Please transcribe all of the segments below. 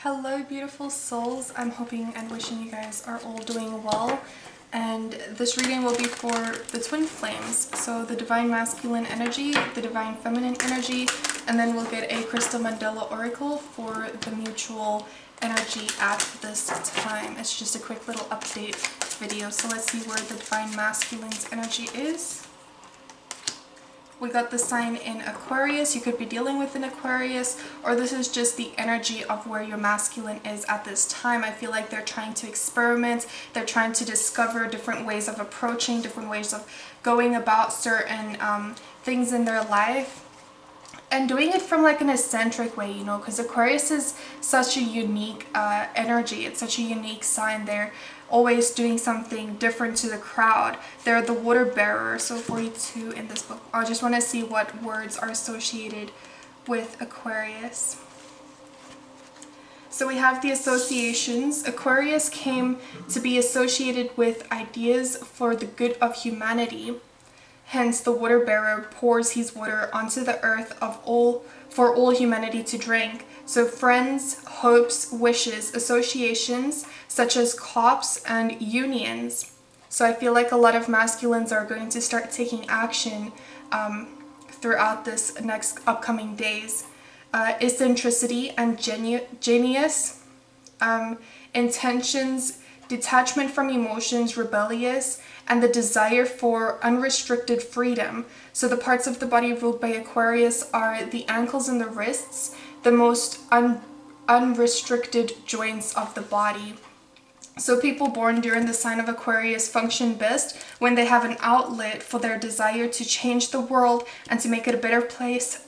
Hello beautiful souls, I'm hoping and wishing you guys are all doing well, and this reading will be for the twin flames, so the divine masculine energy, the divine feminine energy, and then we'll get a crystal mandala oracle for the mutual energy at this time. It's just a quick little update video, so let's see where the divine masculine's energy is. We got the sign in Aquarius. You could be dealing with an Aquarius, or this is just the energy of where your masculine is at this time. I feel like they're trying to experiment. They're trying to discover different ways of approaching, different ways of going about certain things in their life. And doing it from like an eccentric way, you know, because Aquarius is such a unique energy. It's such a unique sign. They're always doing something different to the crowd. They're the water bearer, so 42 in this book. I just want to see what words are associated with Aquarius. So we have the associations. Aquarius came to be associated with ideas for the good of humanity. Hence, the water bearer pours his water onto the earth for all humanity to drink. So friends, hopes, wishes, associations, such as cops and unions. So I feel like a lot of masculines are going to start taking action throughout this next upcoming days. Eccentricity and genius, intentions, detachment from emotions, rebellious, and the desire for unrestricted freedom. So the parts of the body ruled by Aquarius are the ankles and the wrists, the most unrestricted joints of the body. So people born during the sign of Aquarius function best when they have an outlet for their desire to change the world and to make it a better place,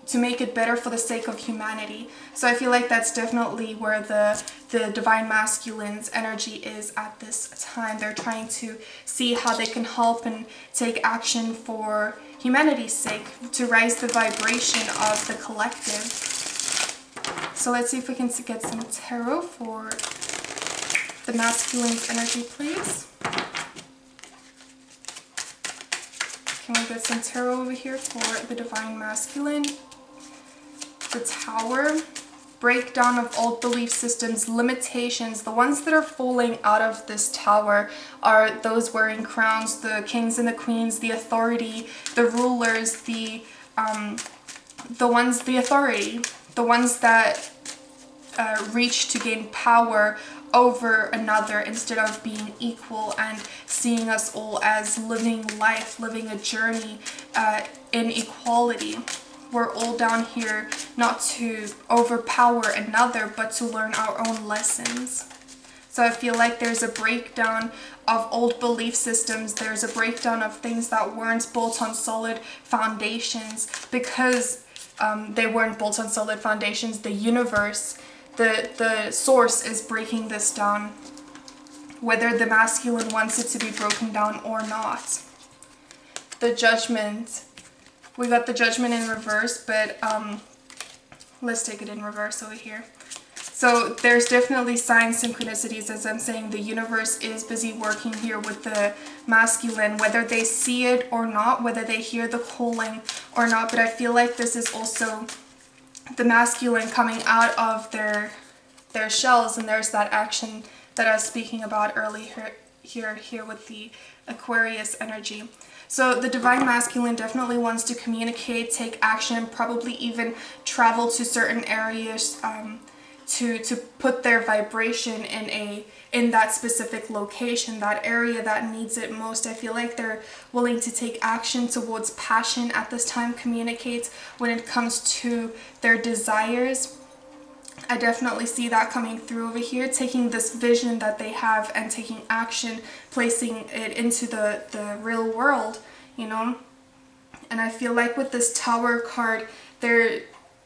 to make it better for the sake of humanity. So I feel like that's definitely where the divine masculine's energy is at this time. They're trying to see how they can help and take action for humanity's sake, to raise the vibration of the collective. So let's see if we can get some tarot for the masculine's energy, please. Can we get some tarot over here for the divine masculine? The Tower, breakdown of old belief systems, limitations. The ones that are falling out of this tower are those wearing crowns, the kings and the queens, the authority, the rulers, the ones that reach to gain power over another instead of being equal and seeing us all as living life, living a journey in equality. We're all down here not to overpower another, but to learn our own lessons. So I feel like there's a breakdown of old belief systems. There's a breakdown of things that weren't built on solid foundations. Because they weren't built on solid foundations, the universe, the source is breaking this down, whether the masculine wants it to be broken down or not. The Judgment. We got the Judgment in reverse, but let's take it in reverse over here. So there's definitely signs, synchronicities, as I'm saying. The universe is busy working here with the masculine, whether they see it or not, whether they hear the calling or not. But I feel like this is also the masculine coming out of their shells, and there's that action that I was speaking about earlier here with the Aquarius energy. So the divine masculine definitely wants to communicate, take action, probably even travel to certain areas to put their vibration in that specific location, that area that needs it most. I feel like they're willing to take action towards passion at this time, communicate when it comes to their desires. I definitely see that coming through over here, taking this vision that they have and taking action, placing it into the real world, you know. And I feel like with this Tower card, there,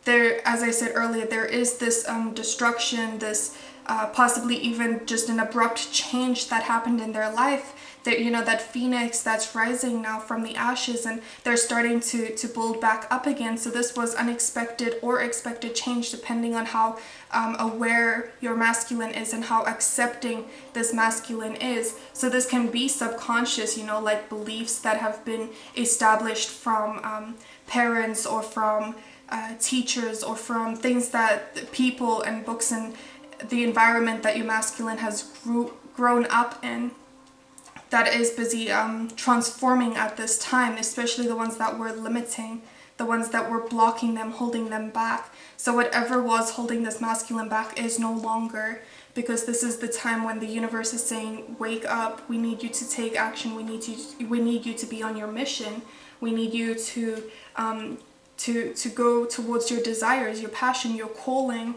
as I said earlier, there is this destruction, this possibly even just an abrupt change that happened in their life. That, you know, that phoenix that's rising now from the ashes, and they're starting to build back up again. So this was unexpected or expected change, depending on how aware your masculine is and how accepting this masculine is. So this can be subconscious, you know, like beliefs that have been established from parents or from teachers or from things that people and books and the environment that your masculine has grown up in, that is busy transforming at this time, especially the ones that were limiting, the ones that were blocking them, holding them back. So whatever was holding this masculine back is no longer, because this is the time when the universe is saying, wake up, we need you to take action, we need you to be on your mission, we need you to go towards your desires, your passion, your calling.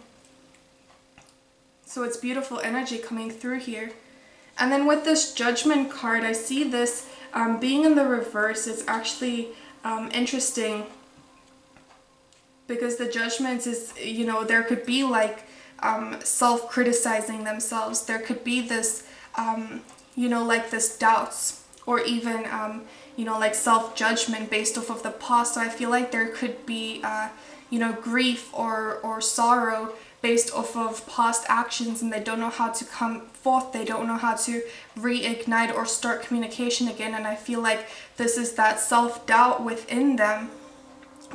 So it's beautiful energy coming through here. And then with this Judgment card, I see this being in the reverse. It's actually interesting, because the Judgment is, you know, there could be like self-criticizing themselves. There could be this, you know, like this doubts, or even, you know, like self-judgment based off of the past. So I feel like there could be, you know, grief or sorrow based off of past actions, and they don't know how to come forth. They don't know how to reignite or start communication again. And I feel like this is that self-doubt within them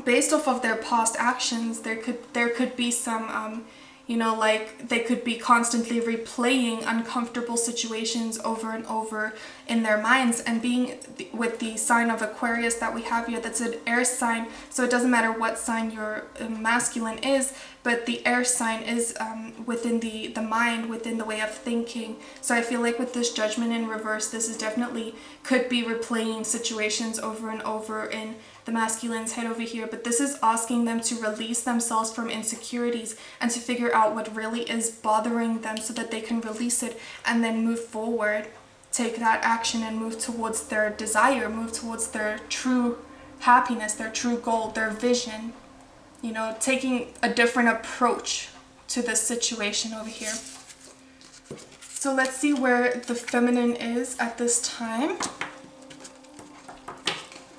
based off of their past actions. There could be some you know, like they could be constantly replaying uncomfortable situations over and over in their minds. And being with the sign of Aquarius that we have here, that's an air sign, so it doesn't matter what sign your masculine is, but the air sign is within the mind, within the way of thinking. So I feel like with this Judgment in reverse, this is definitely could be replaying situations over and over in the masculine's head over here. But this is asking them to release themselves from insecurities and to figure out what really is bothering them, so that they can release it and then move forward, take that action and move towards their desire, move towards their true happiness, their true goal, their vision. You know, taking a different approach to this situation over here. So let's see where the feminine is at this time.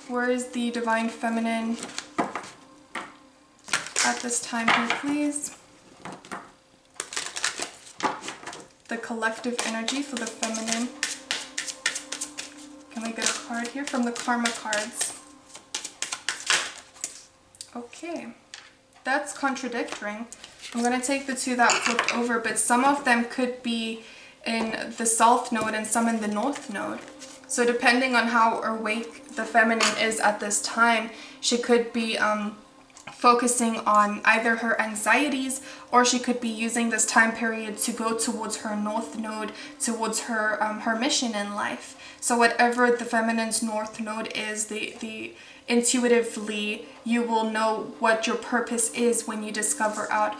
Where is the Divine Feminine at this time here, please? The collective energy for the feminine. Can we get a card here from the Karma cards? Okay. That's contradicting. I'm going to take the two that flipped over, but some of them could be in the South Node and some in the North Node. So depending on how awake the feminine is at this time, she could be focusing on either her anxieties, or she could be using this time period to go towards her North Node, towards her her mission in life. So whatever the feminine's North Node is, the intuitively you will know what your purpose is when you discover out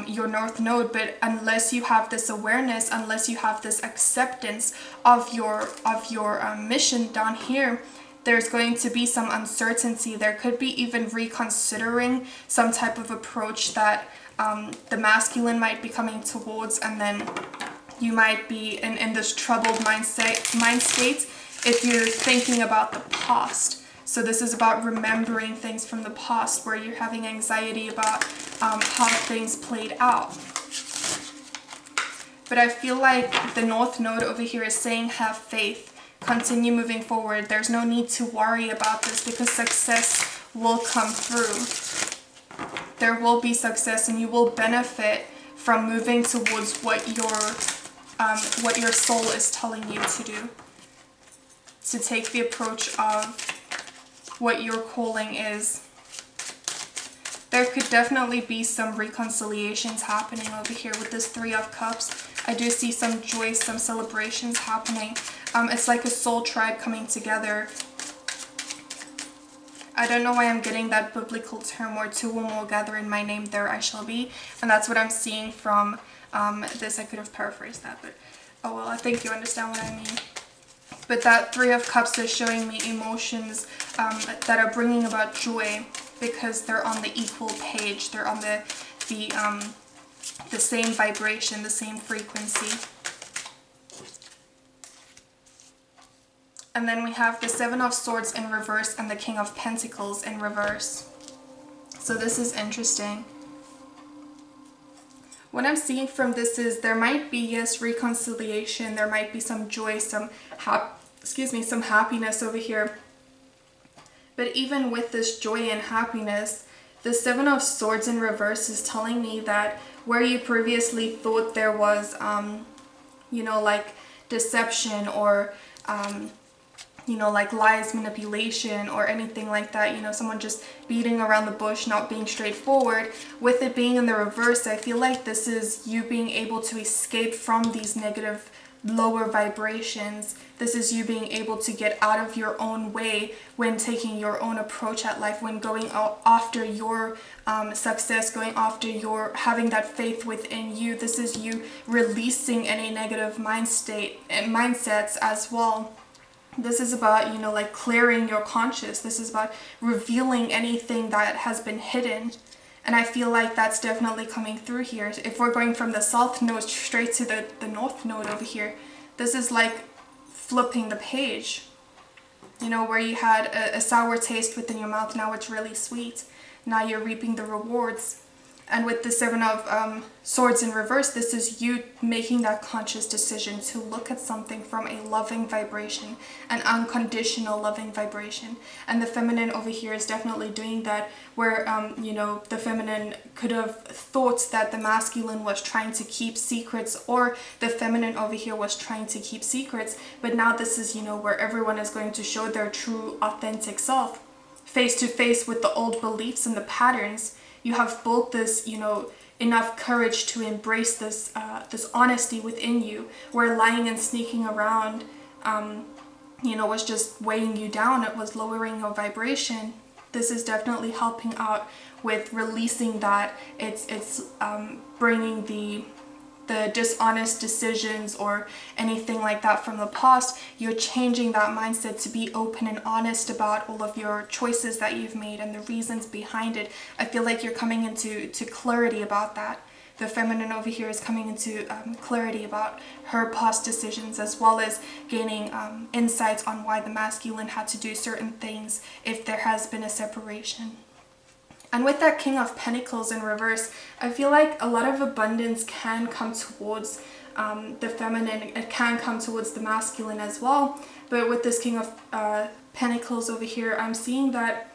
your North Node. But unless you have this awareness, unless you have this acceptance of your mission down here, there's going to be some uncertainty. There could be even reconsidering some type of approach that the masculine might be coming towards, and then you might be in this troubled mind state if you're thinking about the past. So this is about remembering things from the past, where you're having anxiety about how things played out. But I feel like the North Node over here is saying have faith, continue moving forward. There's no need to worry about this, because success will come through. There will be success, and you will benefit from moving towards what your soul is telling you to do. To take the approach of what your calling is. There could definitely be some reconciliations happening over here with this Three of Cups. I do see some joy, some celebrations happening. It's like a soul tribe coming together. I don't know why I'm getting that biblical term where two or more gather in my name, there I shall be. And that's what I'm seeing from this. I could have paraphrased that, but oh well, I think you understand what I mean. But that Three of Cups is showing me emotions that are bringing about joy, because they're on the equal page. They're on the same vibration, the same frequency. And then we have the Seven of Swords in reverse and the King of Pentacles in reverse. So this is interesting. What I'm seeing from this is there might be, yes, reconciliation. There might be some joy, some happiness over here. But even with this joy and happiness, The Seven of Swords in reverse is telling me that where you previously thought there was, you know, like deception or, you know, like lies, manipulation, or anything like that, you know, someone just beating around the bush, not being straightforward. With it being in the reverse, I feel like this is you being able to escape from these negative lower vibrations. This is you being able to get out of your own way when taking your own approach at life, when going out after your success, going after your having that faith within you. This is you releasing any negative mind state and mindsets as well. This is about, you know, like clearing your conscious. This is about revealing anything that has been hidden. And I feel like that's definitely coming through here. If we're going from the south node straight to the north node over here, this is like flipping the page. You know, where you had a sour taste within your mouth, now it's really sweet. Now you're reaping the rewards. And with the Seven of Swords in reverse, this is you making that conscious decision to look at something from a loving vibration, an unconditional loving vibration. And the feminine over here is definitely doing that, where, you know, the feminine could have thought that the masculine was trying to keep secrets, or the feminine over here was trying to keep secrets. But now this is, you know, where everyone is going to show their true, authentic self, face to face with the old beliefs and the patterns. You have built this, you know, enough courage to embrace this this honesty within you, where lying and sneaking around, you know, was just weighing you down. It was lowering your vibration. This is definitely helping out with releasing that. It's bringing the dishonest decisions or anything like that from the past. You're changing that mindset to be open and honest about all of your choices that you've made and the reasons behind it. I feel like you're coming into clarity about that. The feminine over here is coming into clarity about her past decisions, as well as gaining insights on why the masculine had to do certain things if there has been a separation. And with that King of Pentacles in reverse, I feel like a lot of abundance can come towards the feminine. It can come towards the masculine as well. But with this King of Pentacles over here, I'm seeing that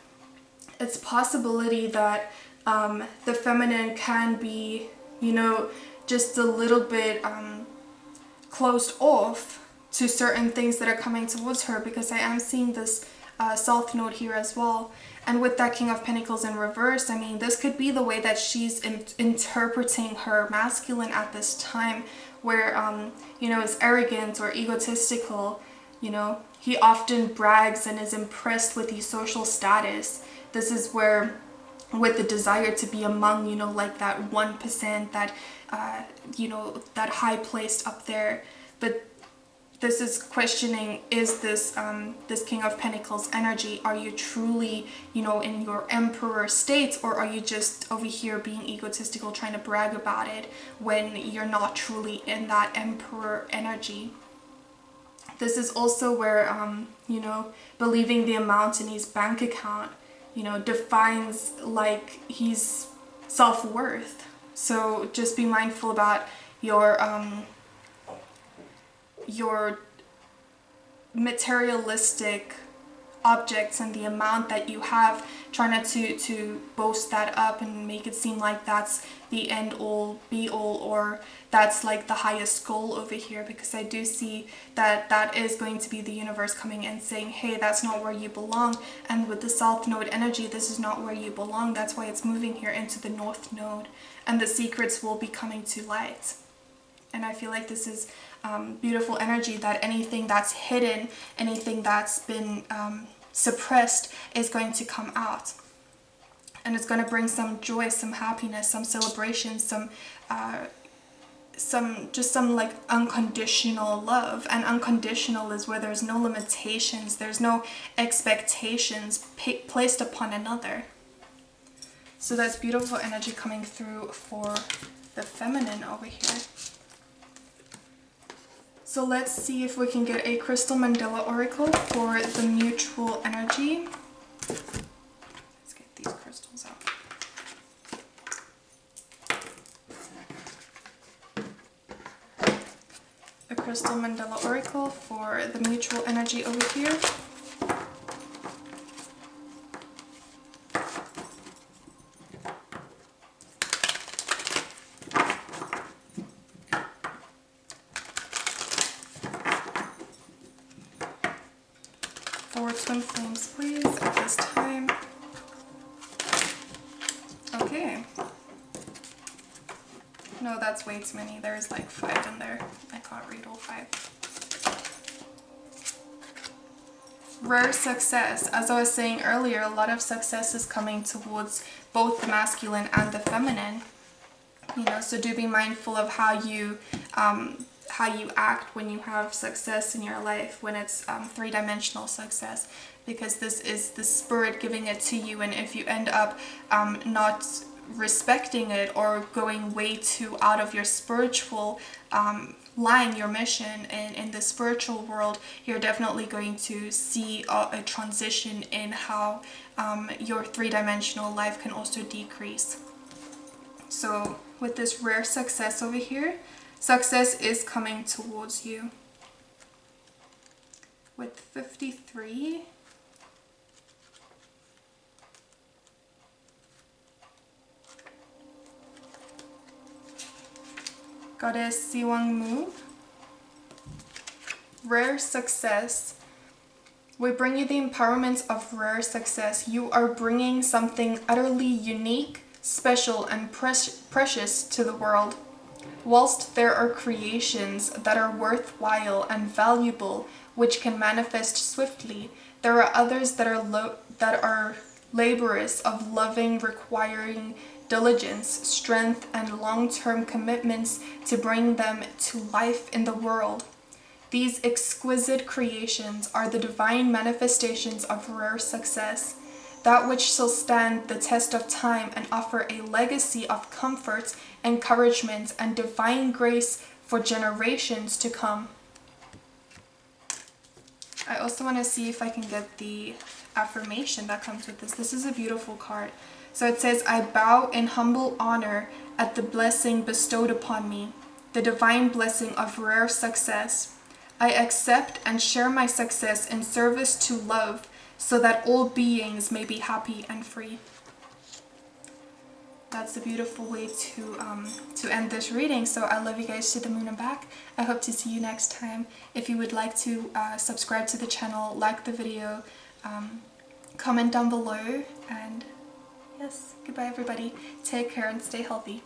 it's possibility that the feminine can be, you know, just a little bit closed off to certain things that are coming towards her, because I am seeing this south node here as well. And with that King of Pentacles in reverse, I mean, this could be the way that she's interpreting her masculine at this time, where, you know, is arrogant or egotistical. You know, he often brags and is impressed with his social status. This is where, with the desire to be among, you know, like that 1%, that, you know, that high placed up there. But this is questioning, is this this King of Pentacles energy, are you truly, you know, in your emperor state, or are you just over here being egotistical, trying to brag about it when you're not truly in that emperor energy? This is also where, you know, believing the amount in his bank account, you know, defines like his self-worth. So just be mindful about your materialistic objects and the amount that you have. Try not to boast that up and make it seem like that's the end all be all, or that's like the highest goal over here, because I do see that that is going to be the universe coming in saying, hey, that's not where you belong. And with the south node energy, this is not where you belong. That's why it's moving here into the north node, and the secrets will be coming to light. And I feel like this is beautiful energy, that anything that's hidden, anything that's been suppressed is going to come out. And it's going to bring some joy, some happiness, some celebration, some like unconditional love. And unconditional is where there's no limitations, there's no expectations placed upon another. So that's beautiful energy coming through for the feminine over here. So let's see if we can get a Crystal Mandela Oracle for the mutual energy. Let's get these crystals out. A Crystal Mandela Oracle for the mutual energy over here. for twin flames, please, at this time. Okay. No, that's way too many. There's like 5 in there. I can't read all 5. Rare success. As I was saying earlier, a lot of success is coming towards both the masculine and the feminine. You know, so do be mindful of how you act when you have success in your life, when it's 3-dimensional success, because this is the spirit giving it to you. And if you end up not respecting it or going way too out of your spiritual line, your mission in the spiritual world, you're definitely going to see a transition in how your 3-dimensional life can also decrease. So with this rare success over here, success is coming towards you. With 53, Goddess Siwang Mu, rare success. We bring you the empowerment of rare success. You are bringing something utterly unique, special, and precious to the world. Whilst there are creations that are worthwhile and valuable, which can manifest swiftly, there are others that are laborious of loving, requiring diligence, strength, and long-term commitments to bring them to life in the world. These exquisite creations are the divine manifestations of rare success, that which shall stand the test of time and offer a legacy of comfort, encouragement, and divine grace for generations to come. I also want to see if I can get the affirmation that comes with this. This is a beautiful card. So it says, I bow in humble honor at the blessing bestowed upon me, the divine blessing of rare success. I accept and share my success in service to love, so that all beings may be happy and free. That's a beautiful way to end this reading. So I love you guys to the moon and back. I hope to see you next time. If you would like to subscribe to the channel, like the video, comment down below, and yes, goodbye everybody. Take care and stay healthy.